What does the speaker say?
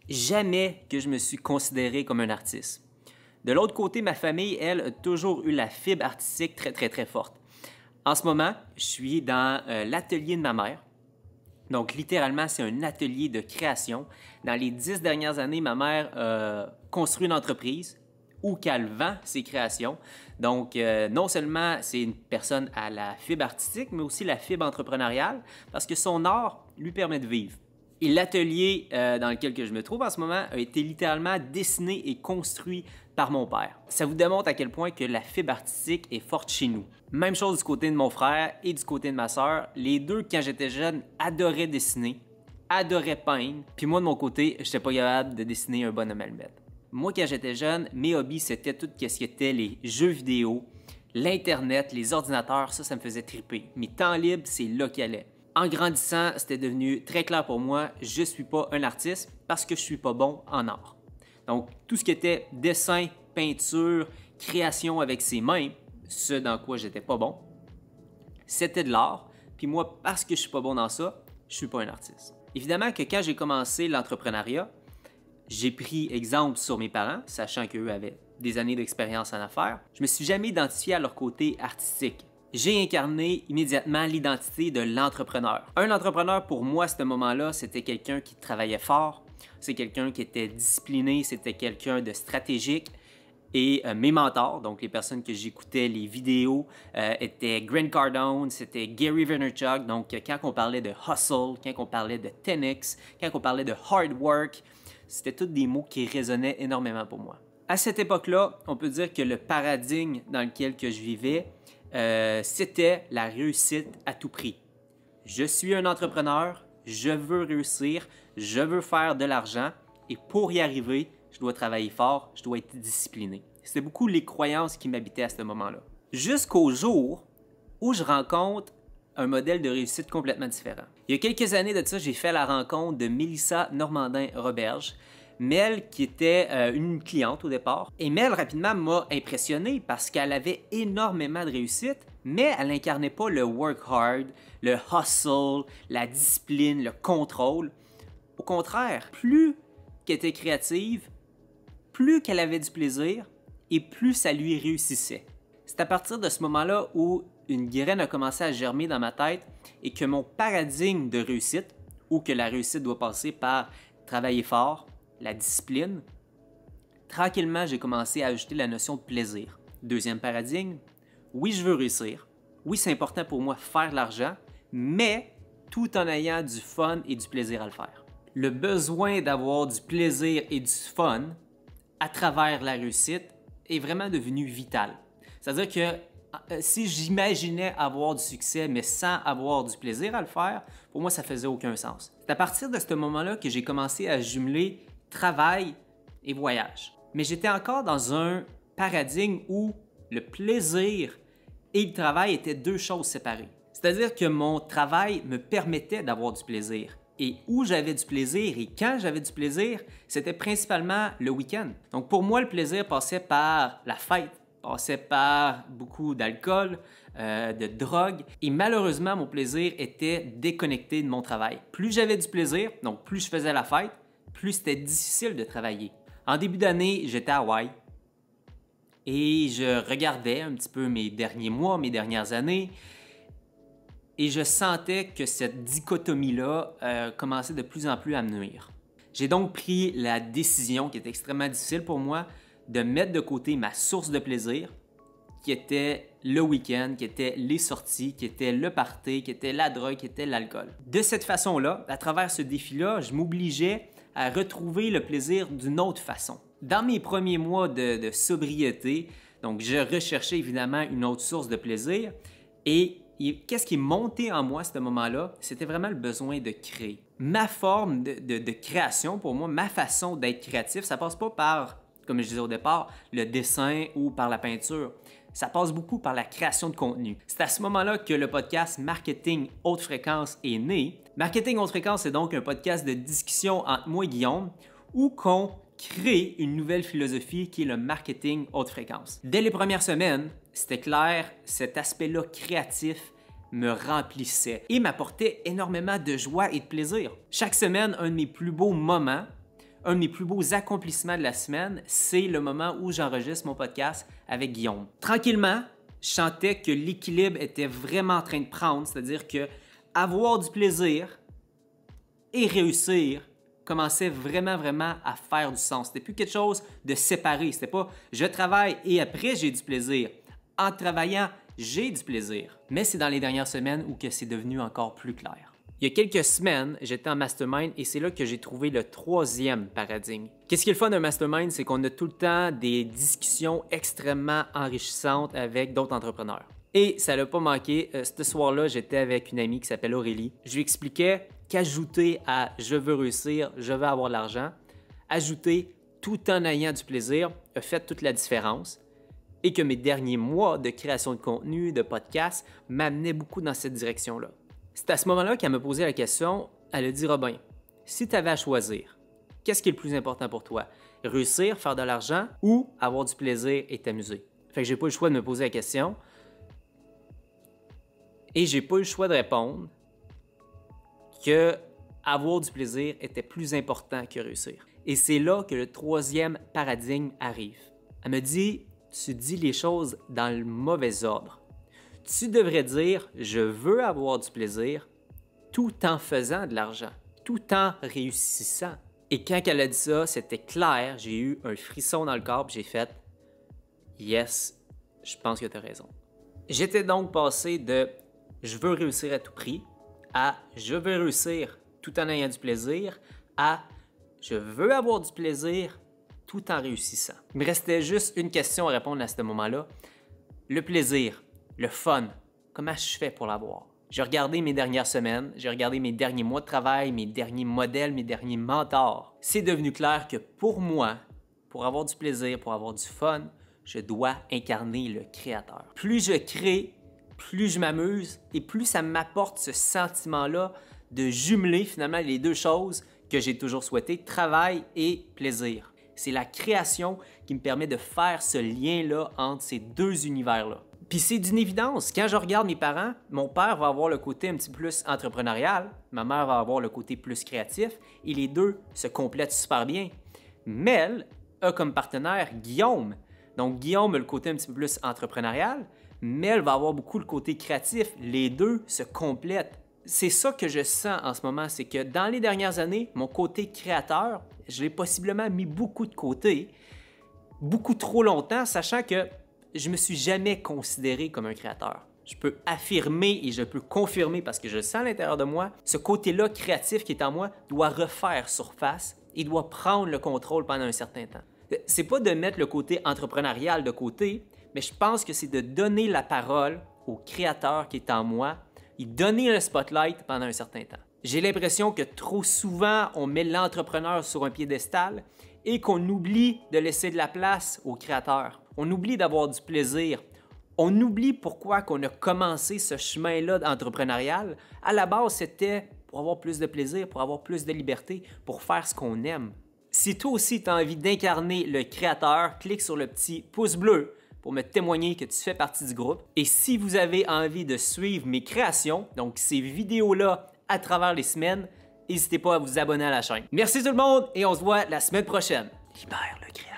Jamais que je me suis considéré comme un artiste. De l'autre côté, ma famille, elle, a toujours eu la fibre artistique très forte. En ce moment, je suis dans l'atelier de ma mère. Donc, littéralement, c'est un atelier de création. Dans les 10 dernières années, ma mère a construit une entreprise où qu'elle vend ses créations. Donc, non seulement c'est une personne à la fibre artistique, mais aussi la fibre entrepreneuriale, parce que son art lui permet de vivre. Et l'atelier dans lequel je me trouve en ce moment a été littéralement dessiné et construit par mon père. Ça vous démontre à quel point que la fibre artistique est forte chez nous. Même chose du côté de mon frère et du côté de ma sœur. Les deux, quand j'étais jeune, adoraient dessiner, adoraient peindre. Puis moi, de mon côté, je n'étais pas capable de dessiner un bonhomme allumette. Moi, quand j'étais jeune, mes hobbies, c'était tout ce qui était les jeux vidéo, l'Internet, les ordinateurs. Ça me faisait triper. Mes temps libres, c'est là qu'il allait. En grandissant, c'était devenu très clair pour moi, je ne suis pas un artiste parce que je ne suis pas bon en art. Donc, tout ce qui était dessin, peinture, création avec ses mains, ce dans quoi j'étais pas bon, c'était de l'art. Puis moi, parce que je ne suis pas bon dans ça, je ne suis pas un artiste. Évidemment que quand j'ai commencé l'entrepreneuriat, j'ai pris exemple sur mes parents, sachant qu'eux avaient des années d'expérience en affaires. Je ne me suis jamais identifié à leur côté artistique. J'ai incarné immédiatement l'identité de l'entrepreneur. Un entrepreneur, pour moi, à ce moment-là, c'était quelqu'un qui travaillait fort, c'est quelqu'un qui était discipliné, c'était quelqu'un de stratégique. Et mes mentors, donc les personnes que j'écoutais, les vidéos, étaient Grant Cardone, c'était Gary Vaynerchuk. Donc, quand on parlait de hustle, quand on parlait de 10X, quand on parlait de hard work, c'était tous des mots qui résonnaient énormément pour moi. À cette époque-là, on peut dire que le paradigme dans lequel je vivais, c'était la réussite à tout prix. Je suis un entrepreneur, je veux réussir, je veux faire de l'argent et pour y arriver, je dois travailler fort, je dois être discipliné. C'était beaucoup les croyances qui m'habitaient à ce moment-là. Jusqu'au jour où je rencontre un modèle de réussite complètement différent. Il y a quelques années de ça, j'ai fait la rencontre de Mélissa Normandin-Roberge. Mel, qui était une cliente au départ. Et Mel, rapidement, m'a impressionné parce qu'elle avait énormément de réussite, mais elle n'incarnait pas le work hard, le hustle, la discipline, le contrôle. Au contraire, plus qu'elle était créative, plus qu'elle avait du plaisir et plus ça lui réussissait. C'est à partir de ce moment-là où une graine a commencé à germer dans ma tête et que mon paradigme de réussite, ou que la réussite doit passer par travailler fort, la discipline, tranquillement, j'ai commencé à ajouter la notion de plaisir. Deuxième paradigme, oui, je veux réussir. Oui, c'est important pour moi de faire de l'argent, mais tout en ayant du fun et du plaisir à le faire. Le besoin d'avoir du plaisir et du fun à travers la réussite est vraiment devenu vital. C'est-à-dire que si j'imaginais avoir du succès, mais sans avoir du plaisir à le faire, pour moi, ça faisait aucun sens. C'est à partir de ce moment-là que j'ai commencé à jumeler travail et voyage. Mais j'étais encore dans un paradigme où le plaisir et le travail étaient deux choses séparées. C'est-à-dire que mon travail me permettait d'avoir du plaisir. Et où j'avais du plaisir et quand j'avais du plaisir, c'était principalement le week-end. Donc pour moi, le plaisir passait par la fête, passait par beaucoup d'alcool, de drogue. Et malheureusement, mon plaisir était déconnecté de mon travail. Plus j'avais du plaisir, donc plus je faisais la fête, plus c'était difficile de travailler. En début d'année, j'étais à Hawaï et je regardais un petit peu mes derniers mois, mes dernières années et je sentais que cette dichotomie-là commençait de plus en plus à me nuire. J'ai donc pris la décision, qui est extrêmement difficile pour moi, de mettre de côté ma source de plaisir, qui était le week-end, qui était les sorties, qui était le party, qui était la drogue, qui était l'alcool. De cette façon-là, à travers ce défi-là, je m'obligeais à retrouver le plaisir d'une autre façon. Dans mes premiers mois de sobriété, donc je recherchais évidemment une autre source de plaisir et qu'est-ce qui est monté en moi à ce moment-là? C'était vraiment le besoin de créer. Ma forme de création, pour moi, ma façon d'être créatif, ça passe pas par, comme je disais au départ, le dessin ou par la peinture. Ça passe beaucoup par la création de contenu. C'est à ce moment-là que le podcast Marketing Haute Fréquence est né. Marketing Haute Fréquence, c'est donc un podcast de discussion entre moi et Guillaume où qu'on crée une nouvelle philosophie qui est le marketing haute fréquence. Dès les premières semaines, c'était clair, cet aspect-là créatif me remplissait et m'apportait énormément de joie et de plaisir. Chaque semaine, un de mes plus beaux moments un de mes plus beaux accomplissements de la semaine, c'est le moment où j'enregistre mon podcast avec Guillaume. Tranquillement, je sentais que l'équilibre était vraiment en train de prendre, c'est-à-dire que avoir du plaisir et réussir commençait vraiment à faire du sens. C'était plus quelque chose de séparé. C'était pas je travaille et après j'ai du plaisir. En travaillant, j'ai du plaisir. Mais c'est dans les dernières semaines où que c'est devenu encore plus clair. Il y a quelques semaines, j'étais en mastermind et c'est là que j'ai trouvé le troisième paradigme. Qu'est-ce qui est le fun d'un mastermind? C'est qu'on a tout le temps des discussions extrêmement enrichissantes avec d'autres entrepreneurs. Et ça l'a pas manqué. Ce soir-là, j'étais avec une amie qui s'appelle Aurélie. Je lui expliquais qu'ajouter à « je veux réussir, je veux avoir de l'argent », ajouter tout en ayant du plaisir a fait toute la différence et que mes derniers mois de création de contenu, de podcast, m'amenaient beaucoup dans cette direction-là. C'est à ce moment-là qu'elle m'a posé la question, elle a dit « Robin, si tu avais à choisir, qu'est-ce qui est le plus important pour toi? Réussir, faire de l'argent ou avoir du plaisir et t'amuser? » Fait que j'ai pas eu le choix de me poser la question et j'ai pas eu le choix de répondre que avoir du plaisir était plus important que réussir. Et c'est là que le troisième paradigme arrive. Elle me dit, tu dis les choses dans le mauvais ordre. Tu devrais dire, je veux avoir du plaisir tout en faisant de l'argent, tout en réussissant. Et quand elle a dit ça, c'était clair, j'ai eu un frisson dans le corps, j'ai fait, yes, je pense que tu as raison. J'étais donc passé de, je veux réussir à tout prix, à je veux réussir tout en ayant du plaisir, à je veux avoir du plaisir tout en réussissant. Il me restait juste une question à répondre à ce moment-là. Le plaisir, le fun, comment je fais pour l'avoir? J'ai regardé mes dernières semaines, j'ai regardé mes derniers mois de travail, mes derniers modèles, mes derniers mentors. C'est devenu clair que pour moi, pour avoir du plaisir, pour avoir du fun, je dois incarner le créateur. Plus je crée, plus je m'amuse et plus ça m'apporte ce sentiment-là de jumeler finalement les deux choses que j'ai toujours souhaité, travail et plaisir. C'est la création qui me permet de faire ce lien-là entre ces deux univers-là. Puis c'est d'une évidence. Quand je regarde mes parents, mon père va avoir le côté un petit peu plus entrepreneurial, ma mère va avoir le côté plus créatif et les deux se complètent super bien. Mel a comme partenaire Guillaume. Donc Guillaume a le côté un petit peu plus entrepreneurial, Mel va avoir beaucoup le côté créatif. Les deux se complètent. C'est ça que je sens en ce moment, c'est que dans les dernières années, mon côté créateur, je l'ai possiblement mis beaucoup de côté, beaucoup trop longtemps, sachant que je me suis jamais considéré comme un créateur. Je peux affirmer et je peux confirmer, parce que je le sens à l'intérieur de moi, ce côté-là créatif qui est en moi doit refaire surface et doit prendre le contrôle pendant un certain temps. C'est pas de mettre le côté entrepreneurial de côté, mais je pense que c'est de donner la parole au créateur qui est en moi et donner le spotlight pendant un certain temps. J'ai l'impression que trop souvent, on met l'entrepreneur sur un piédestal et qu'on oublie de laisser de la place au créateur. On oublie d'avoir du plaisir. On oublie pourquoi qu'on a commencé ce chemin-là entrepreneurial. À la base, c'était pour avoir plus de plaisir, pour avoir plus de liberté, pour faire ce qu'on aime. Si toi aussi tu as envie d'incarner le créateur, clique sur le petit pouce bleu pour me témoigner que tu fais partie du groupe. Et si vous avez envie de suivre mes créations, donc ces vidéos-là à travers les semaines, n'hésitez pas à vous abonner à la chaîne. Merci tout le monde et on se voit la semaine prochaine. Libère le créateur.